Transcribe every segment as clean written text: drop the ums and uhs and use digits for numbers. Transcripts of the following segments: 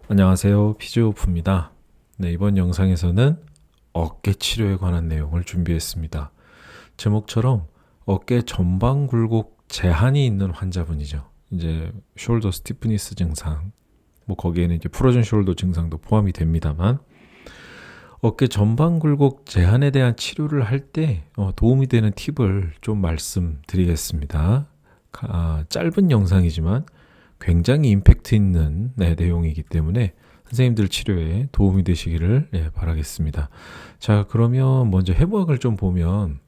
안녕하세요. 피지오프입니다. 네, 이번 영상에서는 어깨 치료에 관한 내용을 준비했습니다. 제목처럼 어깨 전방 굴곡 제한이 있는 환자분이죠. 이제 숄더 스티프니스 증상, 뭐 거기에는 이제 프로전 숄더 증상도 포함이 됩니다만 어깨 전방 굴곡 제한에 대한 치료를 할 때 도움이 되는 팁을 좀 말씀드리겠습니다. 짧은 영상이지만 굉장히 임팩트 있는 내용이기 때문에 선생님들 치료에 도움이 되시기를 바라겠습니다. 자, 그러면 먼저 해부학을 좀 보면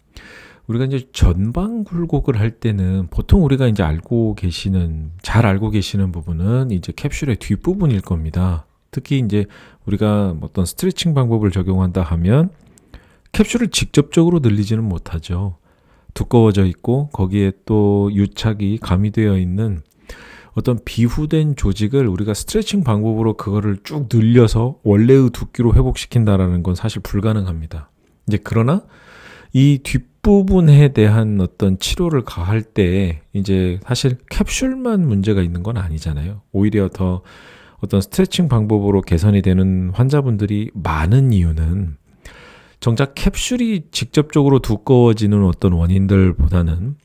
우리가 이제 전방 굴곡을 할 때는 보통 우리가 이제 잘 알고 계시는 부분은 이제 캡슐의 뒷부분일 겁니다. 특히 이제 우리가 어떤 스트레칭 방법을 적용한다 하면 캡슐을 직접적으로 늘리지는 못하죠. 두꺼워져 있고 거기에 또 유착이 가미되어 있는 어떤 비후된 조직을 우리가 스트레칭 방법으로 그거를 쭉 늘려서 원래의 두께로 회복시킨다라는 건 사실 불가능합니다. 이제 그러나 이 뒷부분에 대한 어떤 치료를 가할 때 이제 사실 캡슐만 문제가 있는 건 아니잖아요. 오히려 더 어떤 스트레칭 방법으로 개선이 되는 환자분들이 많은 이유는 정작 캡슐이 직접적으로 두꺼워지는 어떤 원인들보다는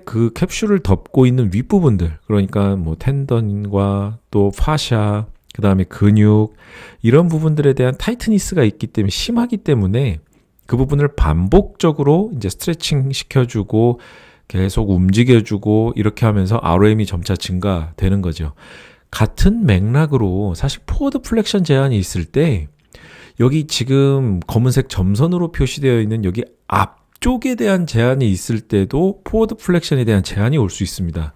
그 캡슐을 덮고 있는 윗부분들, 그러니까 뭐 텐던과 또 파샤, 그 다음에 근육, 이런 부분들에 대한 타이트니스가 있기 때문에 심하기 때문에 그 부분을 반복적으로 이제 스트레칭 시켜주고 계속 움직여주고 이렇게 하면서 ROM이 점차 증가되는 거죠. 같은 맥락으로 사실 포워드 플렉션 제한이 있을 때 여기 지금 검은색 점선으로 표시되어 있는 여기 앞쪽에 대한 제한이 있을 때도 포워드 플렉션에 대한 제한이 올 수 있습니다.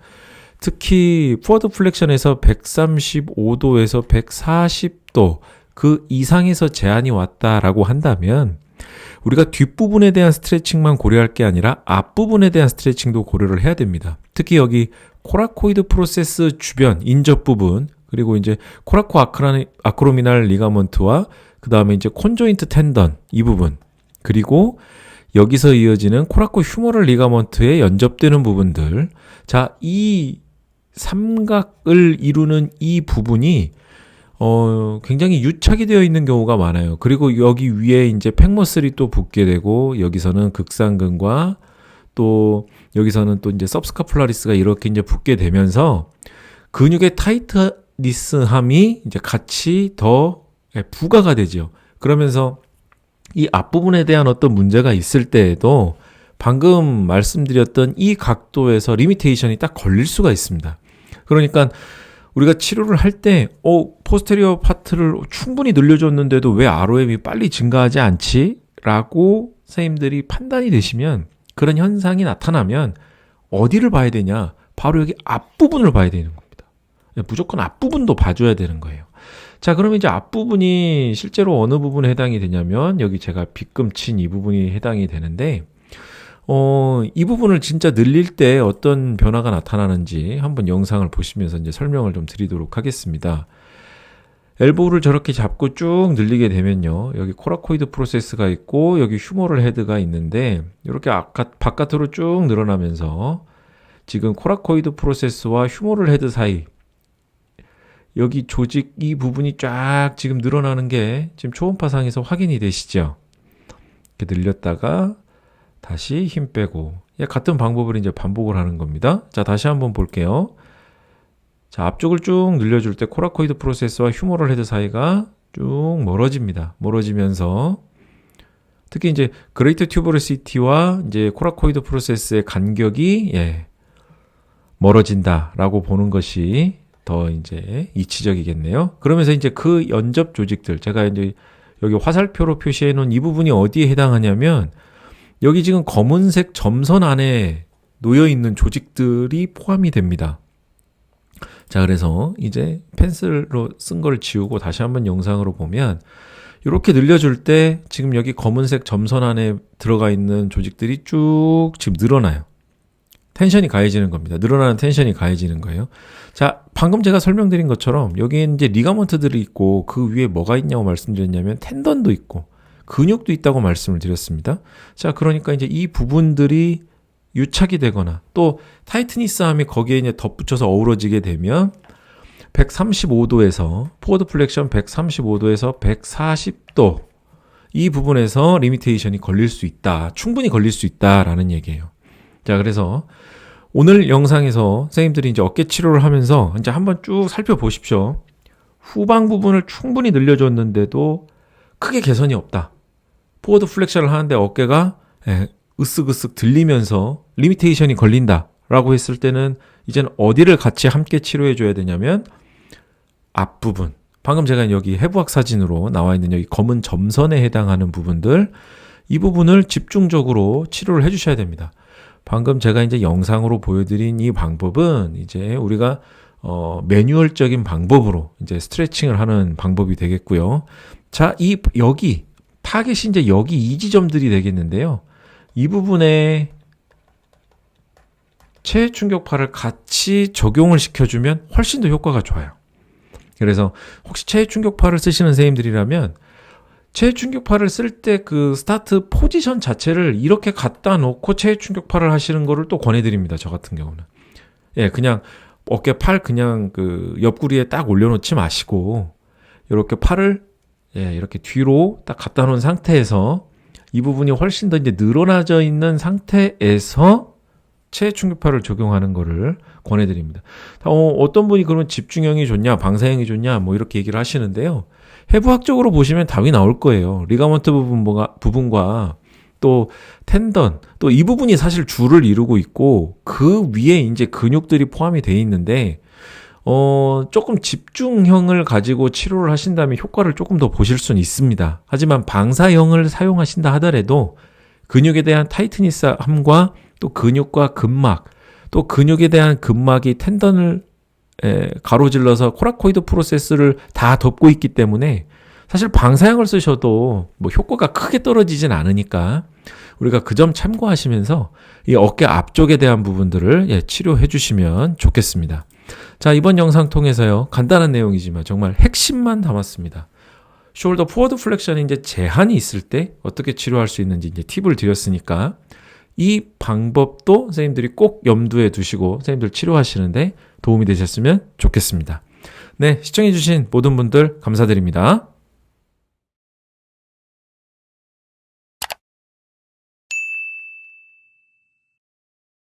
특히 포워드 플렉션에서 135도에서 140도 그 이상에서 제한이 왔다라고 한다면 우리가 뒷부분에 대한 스트레칭만 고려할 게 아니라 앞부분에 대한 스트레칭도 고려를 해야 됩니다. 특히 여기 코라코이드 프로세스 주변 인접 부분, 그리고 이제 코라코 아크로미날 리가먼트와 그 다음에 이제 콘조인트 텐던 이 부분, 그리고 여기서 이어지는 코라코 휴머럴 리가먼트에 연접되는 부분들. 자, 이 삼각을 이루는 이 부분이 굉장히 유착이 되어 있는 경우가 많아요. 그리고 여기 위에 이제 팩머슬이 또 붙게 되고 여기서는 극상근과 또 여기서는 또 이제 सब스카플라리스가 이렇게 이제 붙게 되면서 근육의 타이트니스함이 이제 같이 더 부가가 되죠. 그러면서 이 앞부분에 대한 어떤 문제가 있을 때에도 방금 말씀드렸던 이 각도에서 리미테이션이 딱 걸릴 수가 있습니다. 그러니까 우리가 치료를 할 때 포스테리어 파트를 충분히 늘려줬는데도 왜 ROM이 빨리 증가하지 않지? 라고 선생님들이 판단이 되시면, 그런 현상이 나타나면 어디를 봐야 되냐? 바로 여기 앞부분을 봐야 되는 겁니다. 무조건 앞부분도 봐줘야 되는 거예요. 자, 그럼 이제 앞부분이 실제로 어느 부분에 해당이 되냐면 여기 제가 빗금 친 이 부분이 해당이 되는데 이 부분을 진짜 늘릴 때 어떤 변화가 나타나는지 한번 영상을 보시면서 이제 설명을 좀 드리도록 하겠습니다. 엘보우를 저렇게 잡고 쭉 늘리게 되면요, 여기 코라코이드 프로세스가 있고 여기 휴머럴 헤드가 있는데 이렇게 바깥으로 쭉 늘어나면서 지금 코라코이드 프로세스와 휴머럴 헤드 사이 여기 조직 이 부분이 쫙 지금 늘어나는 게 지금 초음파상에서 확인이 되시죠? 이렇게 늘렸다가 다시 힘 빼고, 같은 방법을 이제 반복을 하는 겁니다. 자, 다시 한번 볼게요. 자, 앞쪽을 쭉 늘려줄 때 코라코이드 프로세스와 휴머럴 헤드 사이가 쭉 멀어집니다. 멀어지면서 특히 이제 그레이터 튜버러시티와 이제 코라코이드 프로세스의 간격이 멀어진다라고 보는 것이 더 이제 이치적이겠네요. 그러면서 이제 그 연접 조직들, 제가 이제 여기 화살표로 표시해 놓은 이 부분이 어디에 해당하냐면 여기 지금 검은색 점선 안에 놓여 있는 조직들이 포함이 됩니다. 자, 그래서 이제 펜슬로 쓴 걸 지우고 다시 한번 영상으로 보면 이렇게 늘려줄 때 지금 여기 검은색 점선 안에 들어가 있는 조직들이 쭉 지금 늘어나요. 텐션이 가해지는 겁니다. 늘어나는 텐션이 가해지는 거예요. 자, 방금 제가 설명드린 것처럼 여기에 이제 리가먼트들이 있고 그 위에 뭐가 있냐고 말씀드렸냐면 텐던도 있고 근육도 있다고 말씀을 드렸습니다. 자, 그러니까 이제 이 부분들이 유착이 되거나 또 타이트니스함이 거기에 이제 덧붙여서 어우러지게 되면 135도에서 포워드 플렉션 135도에서 140도 이 부분에서 리미테이션이 걸릴 수 있다. 충분히 걸릴 수 있다라는 얘기예요. 자, 그래서 오늘 영상에서 선생님들이 이제 어깨 치료를 하면서 이제 한번 쭉 살펴보십시오. 후방 부분을 충분히 늘려줬는데도 크게 개선이 없다. 포워드 플렉션을 하는데 어깨가 으쓱으쓱 들리면서 리미테이션이 걸린다라고 했을 때는 이제는 어디를 같이 함께 치료해 줘야 되냐면 앞부분. 방금 제가 여기 해부학 사진으로 나와 있는 여기 검은 점선에 해당하는 부분들, 이 부분을 집중적으로 치료를 해 주셔야 됩니다. 방금 제가 이제 영상으로 보여드린 이 방법은 이제 우리가 매뉴얼적인 방법으로 이제 스트레칭을 하는 방법이 되겠고요. 자, 여기 타겟이 이제 여기 이 지점들이 되겠는데요. 이 부분에 체해 충격파를 같이 적용을 시켜주면 훨씬 더 효과가 좋아요. 그래서 혹시 체해 충격파를 쓰시는 선생님들이라면 체해 충격파를 쓸 때 그 스타트 포지션 자체를 이렇게 갖다 놓고 체해 충격파를 하시는 거를 또 권해드립니다. 저 같은 경우는. 예, 그냥 어깨 팔 그냥 그 옆구리에 딱 올려놓지 마시고 이렇게 팔을 이렇게 뒤로 딱 갖다 놓은 상태에서 이 부분이 훨씬 더 이제 늘어나져 있는 상태에서 체해 충격파를 적용하는 거를 권해드립니다. 어떤 분이 그러면 집중형이 좋냐, 방사형이 좋냐, 뭐 이렇게 얘기를 하시는데요. 해부학적으로 보시면 답이 나올 거예요. 리가먼트 부분과 또 텐던, 또 이 부분이 사실 줄을 이루고 있고 그 위에 이제 근육들이 포함이 되어 있는데 조금 집중형을 가지고 치료를 하신다면 효과를 조금 더 보실 수는 있습니다. 하지만 방사형을 사용하신다 하더라도 근육에 대한 타이트니스함과 또 근육과 근막, 또 근육에 대한 근막이 텐던을 가로질러서 코라코이드 프로세스를 다 덮고 있기 때문에 사실 방사형을 쓰셔도 뭐 효과가 크게 떨어지진 않으니까 우리가 그 점 참고하시면서 이 어깨 앞쪽에 대한 부분들을 치료해 주시면 좋겠습니다. 자, 이번 영상 통해서요, 간단한 내용이지만 정말 핵심만 담았습니다. 숄더 포워드 플렉션에 이제 제한이 있을 때 어떻게 치료할 수 있는지 이제 팁을 드렸으니까 이 방법도 선생님들이 꼭 염두에 두시고 선생님들 치료하시는데 도움이 되셨으면 좋겠습니다. 네, 시청해주신 모든 분들 감사드립니다.